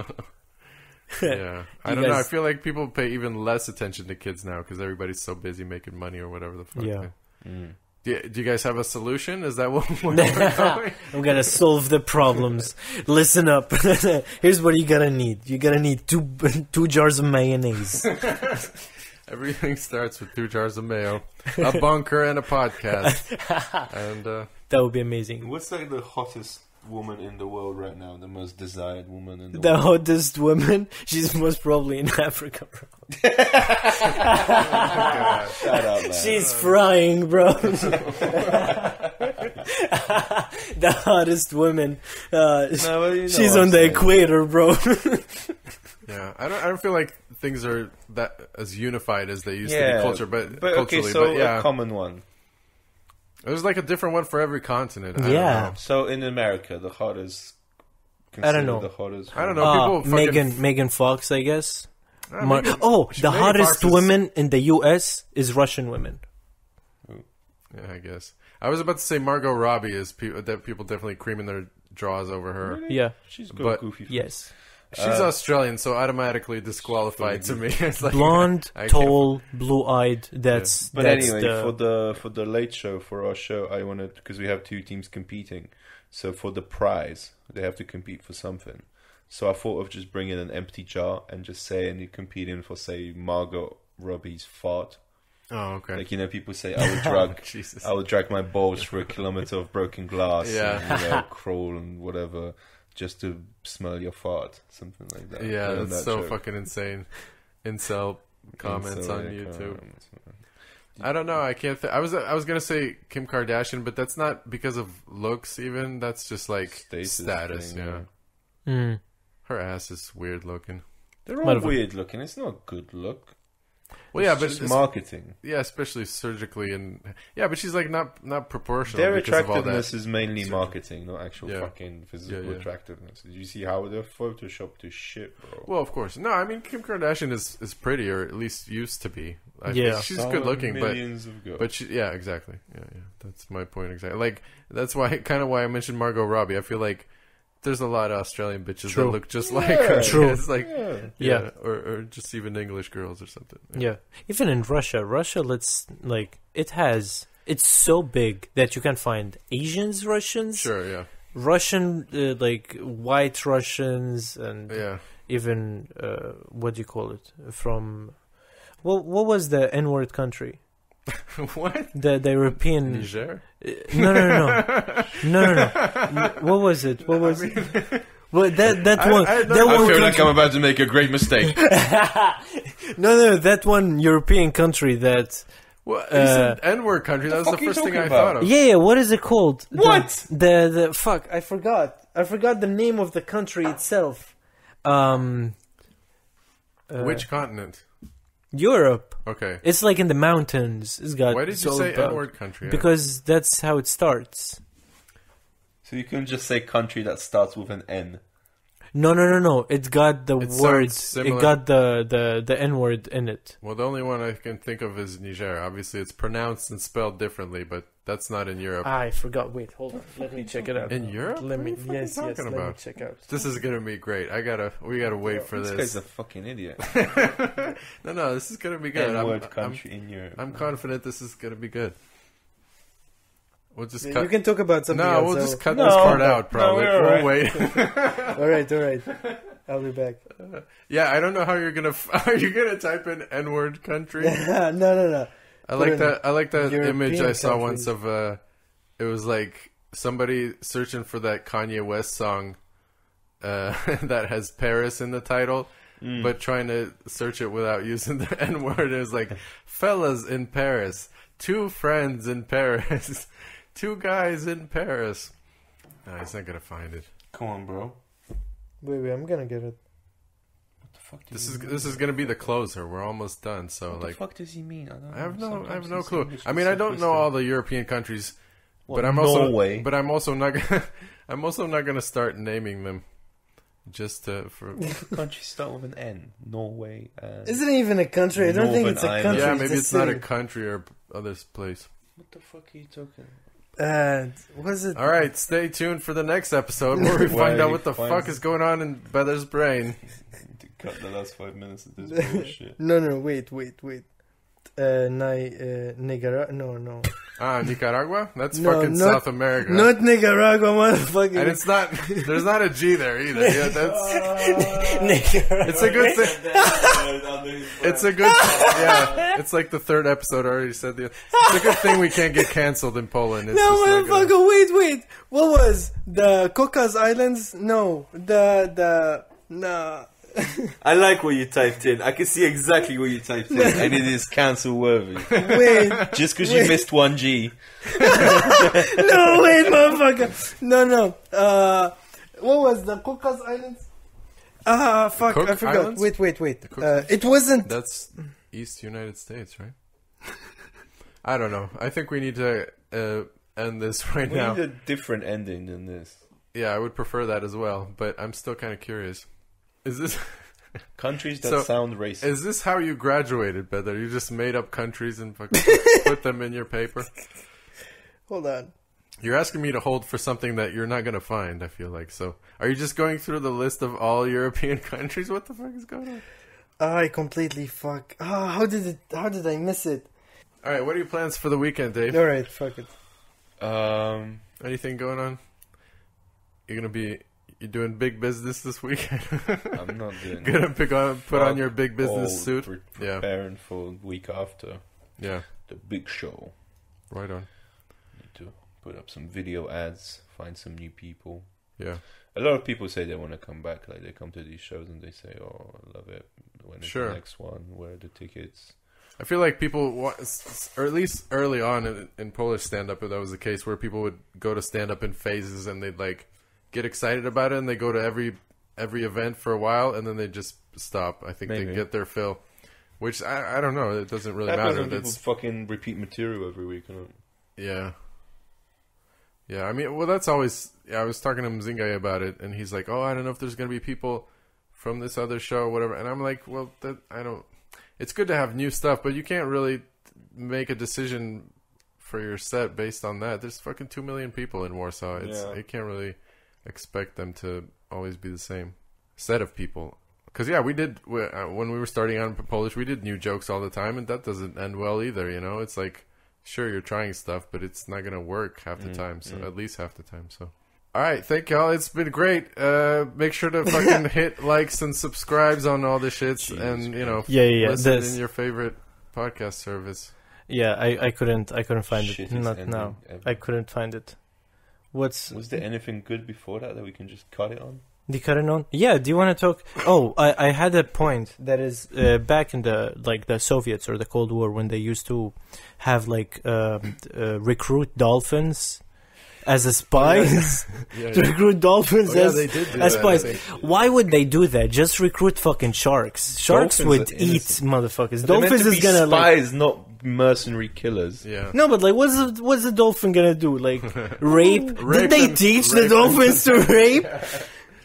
Yeah, I don't know. I feel like people pay even less attention to kids now because everybody's so busy making money or whatever the fuck. Yeah. Do you guys have a solution? Is that what we're going? I'm gonna solve the problems. Listen up. Here's what you gotta need. You gotta need two jars of mayonnaise. Everything starts with 2 jars of mayo, a bunker, and a podcast. And that would be amazing. What's like the hottest woman in the world right now? The most desired woman in the world? The hottest woman? She's most probably in Africa, bro. Shut up, man. She's frying, bro. The hottest woman. She's on the equator, bro. Yeah, I don't feel like things are that as unified as they used to be culture, but culturally. Okay, so a common one. There's like a different one for every continent. I don't know. So in America, the hottest. I don't know. The hottest. I don't know. People Megan Fox, I guess. The hottest women in the U.S. is Russian women. Yeah, I guess. I was about to say Margot Robbie is that people definitely creaming their draws over her. Really? Yeah, she's got goofy. Yes. She's Australian, so automatically disqualified to me. It's like, blonde, tall, blue-eyed. That's. But anyway, for the late show, for our show, I wanted, because we have 2 teams competing, so for the prize they have to compete for something. So I thought of just bringing an empty jar and just saying you're competing for, say, Margot Robbie's fart. Oh, okay. Like, people say I would drag my balls through a kilometer of broken glass. Yeah. And, crawl and whatever. Just to smell your fart, something like that. Yeah, that's so fucking insane. Incel comments on YouTube. I don't know. I can't. I was gonna say Kim Kardashian, but that's not because of looks. Even that's just like status. Thing, yeah. Her ass is weird looking. They're all weird looking. It's not a good look. Well, yeah, but it's marketing. Yeah, especially surgically, and but she's like not proportional. Their because attractiveness of all that. is mainly marketing, not actual fucking physical attractiveness. Did you see how they're photoshopped to shit, bro? Well, of course. No, I mean Kim Kardashian is pretty, or at least used to be. I think she's good looking, but she, exactly. Yeah, that's my point exactly. Like that's why I mentioned Margot Robbie. I feel like there's a lot of Australian bitches that look just like her. True. It's like, or just even English girls or something. Yeah. Even in Russia, it's so big that you can find Asians, Russians. Sure, yeah. Russian, like white Russians, and even, what do you call it? From, what was the N-word country? What? The European Niger? No. What was it? Well, that one. I feel like I'm about to make a great mistake. No, that one European country that. Well, you said N-word country. That was the first thing I thought of. Yeah. What is it called? What? The fuck? I forgot. I forgot the name of the country itself. Which continent? Europe. Okay. It's like in the mountains. It's got. Why did you say N-word country? Because that's how it starts. So you couldn't just say country that starts with an N. No. It got the words. It got the N-word in it. Well, the only one I can think of is Niger. Obviously, it's pronounced and spelled differently, but that's not in Europe. I forgot. Wait, hold on. Let me check it out. In Europe? Let me. Yes. Let me check out. This is gonna be great. We gotta wait for this. This guy's a fucking idiot. No, this is gonna be good. N-word country in Europe. I'm confident this is gonna be good. We'll just You cut. can talk about something else. No, we'll just cut this part out. Probably. we'll wait. All right. I'll be back. Yeah, I don't know how you're gonna. Are you gonna type in N-word country? No. I like that European image I saw countries. once of it was like somebody searching for that Kanye West song that has Paris in the title, but trying to search it without using the N-word. It was like, fellas in Paris, 2 friends in Paris, 2 guys in Paris. No, he's not gonna find it. Come on, bro. Wait, I'm gonna get it. What the fuck? This is gonna be the closer. We're almost done. So What like, the fuck does he mean? I have no clue. I mean, I don't know all the European countries, but I'm Norway. also not gonna, I'm also not gonna start naming them. Just for Countries start with an N. Norway. Isn't it even a country? I don't think it's a Northern country. yeah, maybe it's not a city. country or other place. What the fuck are you talking? What is it? All right, stay tuned for the next episode where we find out what the fuck is going on in Badr's brain. To cut the last 5 minutes of this bullshit. No, wait. Nicaragua? No. Nicaragua? That's No, fucking not- South America. Not Nicaragua, motherfucker. And it's not. There's not a G there either. Yeah, that's. Nicaragua. It's a good thing. It's a good. Yeah, it's like the 3rd episode. I already said the. It's a good thing we can't get canceled in Poland. It's No, just not gonna- motherfucker, wait. What was the Caucasus Islands? No, no. I like what you typed in. I can see exactly what you typed in, and it is cancel worthy. Wait. Just because you missed 1G. No, wait, motherfucker. No. What was the Caucasus Islands? Fuck, Cook I forgot. Islands? Wait. Cook It wasn't. That's East United States, right? I don't know. I think we need to end this right We now. need a different ending than this. Yeah, I would prefer that as well, but I'm still kind of curious. Is this Countries that So, sound racist. is this how you graduated, Badr? You just made up countries and fucking put them in your paper? Hold on. You're asking me to hold for something that you're not going to find, I feel like. So, are you just going through the list of all European countries? What the fuck is going on? I completely fuck. How did I miss it? All right, what are your plans for the weekend, Dave? All right, fuck it. Anything going on? You're doing big business this weekend? I'm not doing Gonna put on your big business suit? Preparing for the week after. Yeah. The big show. Right on. Need to put up some video ads, find some new people. Yeah. A lot of people say they want to come back. Like, they come to these shows and they say, "Oh, I love it. When is the next one? Where are the tickets?" I feel like people, or at least early on in Polish stand-up, that was the case where people would go to stand-up in phases and they'd like get excited about it and they go to every event for a while and then they just stop. I think they get their fill, which I don't know. It doesn't really matter. That's fucking repeat material every week. Yeah. Yeah, I mean, well, that's always... Yeah, I was talking to Mzinga about it, and he's like, "Oh, I don't know if there's going to be people from this other show or whatever." And I'm like, well, I don't... It's good to have new stuff, but you can't really make a decision for your set based on that. There's fucking 2 million people in Warsaw. You can't really expect them to always be the same set of people. Because, yeah, we did... When we were starting on Polish, we did new jokes all the time, and that doesn't end well either, you know? It's like... Sure, you're trying stuff, but it's not going to work half the time. So at least half the time. So, all right. Thank y'all. It's been great. Make sure to fucking hit likes and subscribes on all the shits. Jesus, and, you know, listen in your favorite podcast service. Yeah, I couldn't find it. Not now. I couldn't find it. Was there anything good before that we can just cut it on? The Karanon? Yeah, do you want to talk? Oh, I had a point that is back in the Soviets or the Cold War when they used to have recruit dolphins as a spies. To recruit dolphins as spies. Why would they do that? Just recruit fucking sharks. Sharks would eat motherfuckers. Dolphins is gonna spies, not mercenary killers. Yeah. No, but what's the dolphin gonna do? Like rape? Did they teach the dolphins to rape?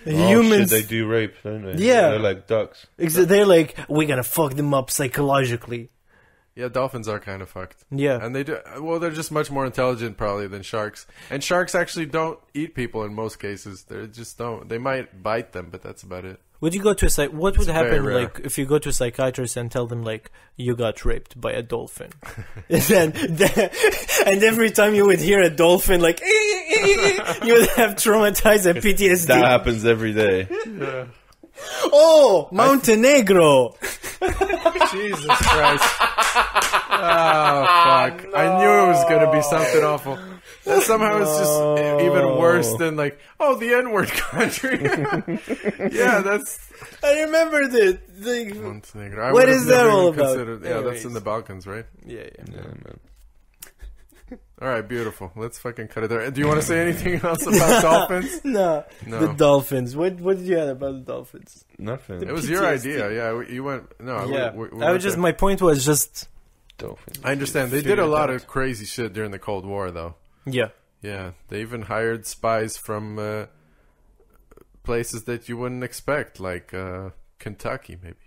Humans, they do rape, don't they? Yeah, they're like ducks. They're like, we're gonna fuck them up psychologically. Yeah, dolphins are kind of fucked. Yeah, and they do. Well, they're just much more intelligent probably than sharks. And sharks actually don't eat people in most cases. They just don't. They might bite them, but that's about it. Would you go to what would happen like if you go to a psychiatrist and tell them like you got raped by a dolphin, and every time you would hear a dolphin like you would have traumatized and PTSD. That happens every day. Yeah. Oh, Montenegro! Jesus Christ! Oh fuck! No. I knew it was gonna be something awful. That somehow is just even worse than like, the N-word country. Yeah, that's. I remembered it. Montenegro. What is that all about? Yeah, that's in the Balkans, right? Yeah, man. All right, beautiful. Let's fucking cut it there. Do you want to say anything else about dolphins? No. The dolphins. What did you add about the dolphins? Nothing. It was your idea. Yeah, you went. No, yeah. I was just. My point was just. Dolphins. I understand. They did a lot of crazy shit during the Cold War, though. Yeah. Yeah. They even hired spies from places that you wouldn't expect, like Kentucky, maybe.